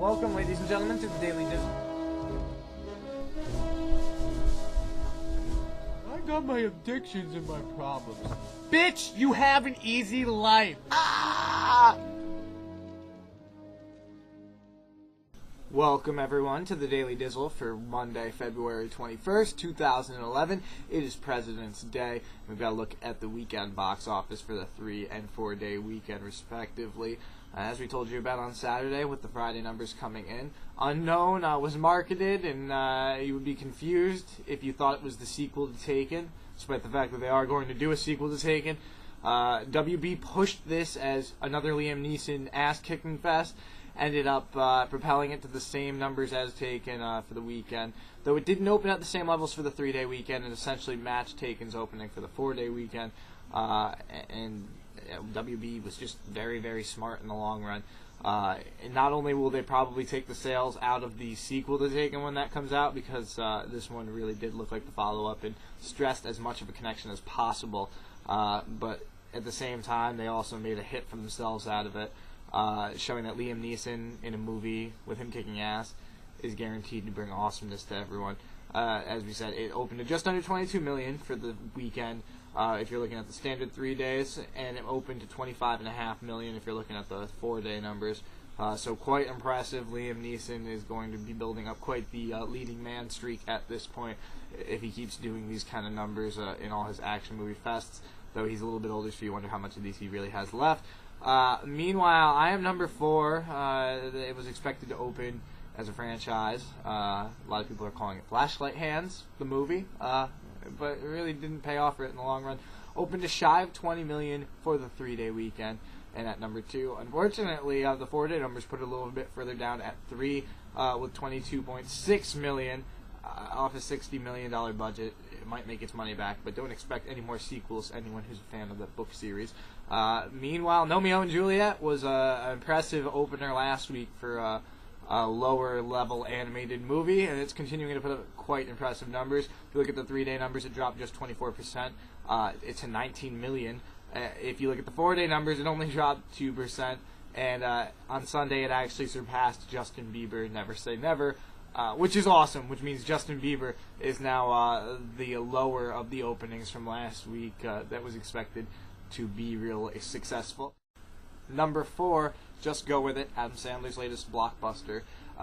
Welcome, ladies and gentlemen, to the Daily Dizzle. I got my addictions and my problems. Bitch, you have an easy life. Ah! Welcome, everyone, to the Daily Dizzle for Monday, February 21st, 2011. It is President's Day. We've got to look at the weekend box office for the 3- and 4-day weekend, respectively. As we told you about on Saturday, with the Friday numbers coming in, Unknown was marketed, and you would be confused if you thought it was the sequel to Taken, despite the fact that they are going to do a sequel to Taken. WB pushed this as another Liam Neeson ass-kicking fest, ended up propelling it to the same numbers as Taken for the weekend, though it didn't open at the same levels for the 3-day weekend and essentially matched Taken's opening for the 4-day weekend, and WB was just very, very smart in the long run. And not only will they probably take the sales out of the sequel to Taken when that comes out, because this one really did look like the follow-up and stressed as much of a connection as possible, but at the same time they also made a hit for themselves out of it, showing that Liam Neeson in a movie with him kicking ass is guaranteed to bring awesomeness to everyone. As we said, it opened to just under $22 million for the weekend, if you're looking at the standard 3 days, and it opened to $25.5 million if you're looking at the 4-day numbers. So quite impressive. Liam Neeson is going to be building up quite the leading man streak at this point if he keeps doing these kind of numbers in all his action movie fests, though he's a little bit older, so you wonder how much of these he really has left. Meanwhile, I am number 4. It was expected to open as a franchise. A lot of people are calling it Flashlight Hands, the movie, but it really didn't pay off for it in the long run. Opened to shy of $20 million for the 3-day weekend, and at number 2. Unfortunately, the 4-day numbers put it a little bit further down at 3, with $22.6 million off a $60 million budget. It might make its money back, but don't expect any more sequels, anyone who's a fan of the book series. Meanwhile, Romeo and Juliet was an impressive opener last week for a lower-level animated movie, and it's continuing to put up quite impressive numbers. If you look at the 3-day numbers, it dropped just 24%. It's a $19 million. If you look at the 4-day numbers, it only dropped 2%. And on Sunday, it actually surpassed Justin Bieber, Never Say Never, which is awesome, which means Justin Bieber is now the lower of the openings from last week that was expected to be real successful. Number 4, Just Go With It, Adam Sandler's latest blockbuster,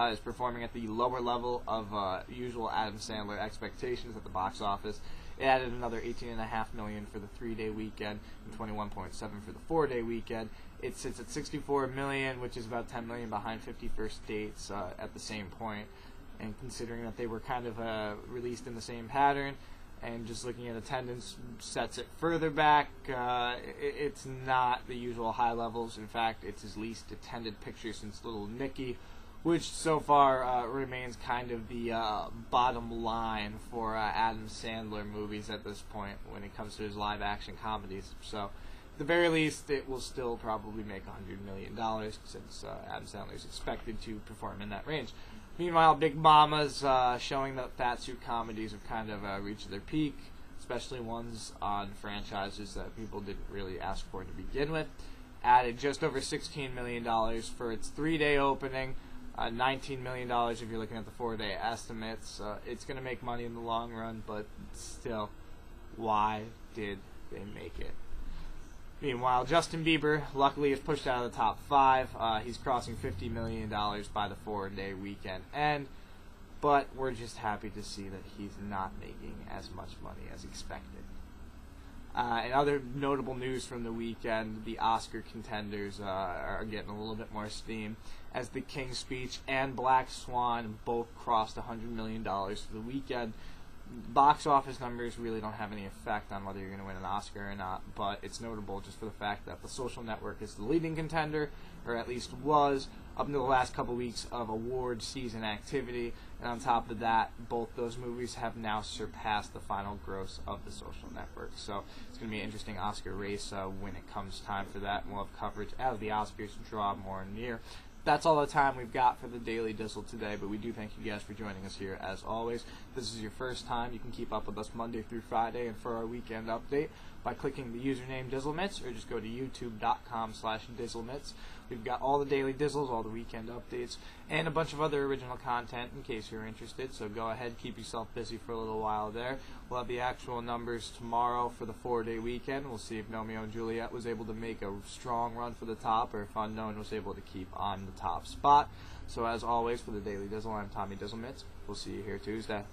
is performing at the lower level of usual Adam Sandler expectations at the box office. It added another $18.5 million for the 3-day weekend and $21.7 for the 4-day weekend. It sits at $64 million, which is about $10 million behind 50 First Dates at the same point. And considering that they were kind of released in the same pattern, and just looking at attendance sets it further back, it's not the usual high levels. In fact, it's his least attended picture since Little Nicky, which so far remains kind of the bottom line for Adam Sandler movies at this point when it comes to his live-action comedies. So, at the very least, it will still probably make $100 million since Adam Sandler is expected to perform in that range. Meanwhile, Big Mama's showing that fatsuit comedies have kind of reached their peak, especially ones on franchises that people didn't really ask for to begin with. Added just over $16 million for its 3-day opening, $19 million if you're looking at the 4-day estimates. It's going to make money in the long run, but still, why did they make it? Meanwhile, Justin Bieber, luckily, is pushed out of the top 5. He's crossing $50 million by the 4-day weekend end, but we're just happy to see that he's not making as much money as expected. And other notable news from the weekend, the Oscar contenders are getting a little bit more steam, as The King's Speech and Black Swan both crossed $100 million for the weekend. Box office numbers really don't have any effect on whether you're going to win an Oscar or not, but it's notable just for the fact that The Social Network is the leading contender, or at least was, up until the last couple weeks of award season activity, and on top of that, both those movies have now surpassed the final gross of The Social Network. So it's going to be an interesting Oscar race when it comes time for that, and we'll have coverage as the Oscars draw more near. That's all the time we've got for the Daily Dizzle today, but we do thank you guys for joining us here as always. If this is your first time, you can keep up with us Monday through Friday and for our weekend update by clicking the username Dizzlemits, or just go to youtube.com/Dizzlemits. We've got all the daily Dizzles, all the weekend updates, and a bunch of other original content in case you're interested. So go ahead, keep yourself busy for a little while there. We'll have the actual numbers tomorrow for the 4-day weekend. We'll see if Nomeo and Juliet was able to make a strong run for the top, or if Unknown was able to keep on the top spot. So as always, for the Daily Dizzle, I'm Tommy Dizzlemits. We'll see you here Tuesday.